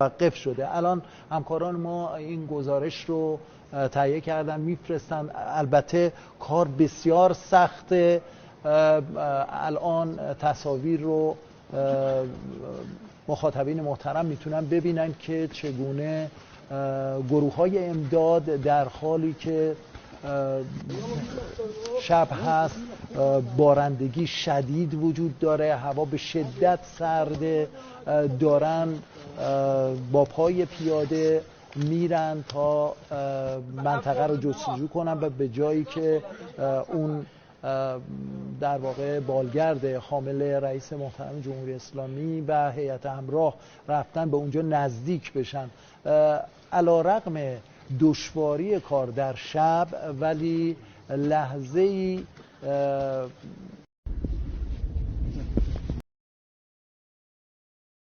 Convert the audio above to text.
متوقف شده. الان همکاران ما این گزارش رو تهیه کردن میفرستن. البته کار بسیار سخته. الان تصاویر رو مخاطبین محترم میتونن ببینن که چگونه گروه‌های امداد در حالی که شب هست، بارندگی شدید وجود داره، هوا به شدت سرده، دارن با پای پیاده میرن تا منطقه رو جستجو کنن و به جایی که اون در واقع بالگرد حامل رئیس محترم جمهوری اسلامی و هیئت همراه رفتن به اونجا نزدیک بشن. علی‌رغم دشواری کار در شب، ولی لحظه‌ای